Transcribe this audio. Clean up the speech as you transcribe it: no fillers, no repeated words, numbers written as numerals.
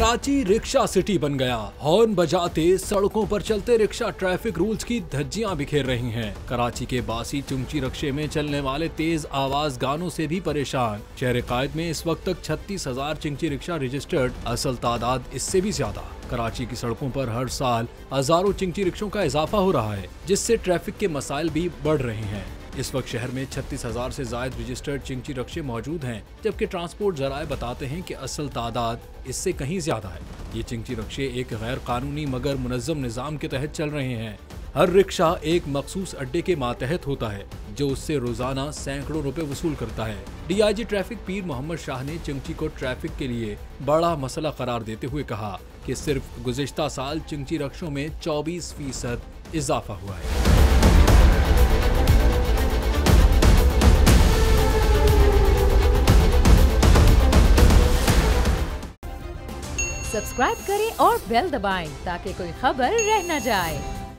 Karachi rickshaw city बन गया। Horn बजाते सड़कों पर चलते रिक्शा ट्रैफिक रूल्स की धज्जियां बिखेर रही हैं। कराची के बासी चुंची रिक्शे में चलने वाले तेज आवाज गानों से भी परेशान। शहर कायद में इस वक्त तक 36,000 चिंची रिक्शा रजिस्टर्ड, असल तादाद इससे भी ज्यादा। कराची की सड़कों पर हर साल हजारों चिंची रिक्शों का इजाफा हो रहा है, जिससे ट्रैफिक के मसाइल भी बढ़ रहे हैं। इस वक्त शहर में 36,000 से जायद रजिस्टर्ड चिंची रिक्शे मौजूद हैं, जबकि ट्रांसपोर्ट जराए बताते हैं कि असल तादाद इससे कहीं ज्यादा है। ये चिंची रिक्शे एक गैर कानूनी मगर मुनज़्ज़म निज़ाम के तहत चल रहे हैं। हर रिक्शा एक मखसूस अड्डे के मातहत होता है, जो उससे रोजाना सैकड़ों रुपए वसूल करता है। DIG ट्रैफिक पीर मोहम्मद शाह ने चिंची को ट्रैफिक के लिए बड़ा मसला करार देते हुए कहा कि सिर्फ गुज़िश्ता साल चिंची रिक्शों में 24% इजाफा हुआ है। सब्सक्राइब करें और बेल दबाएं ताकि कोई खबर रह न जाए।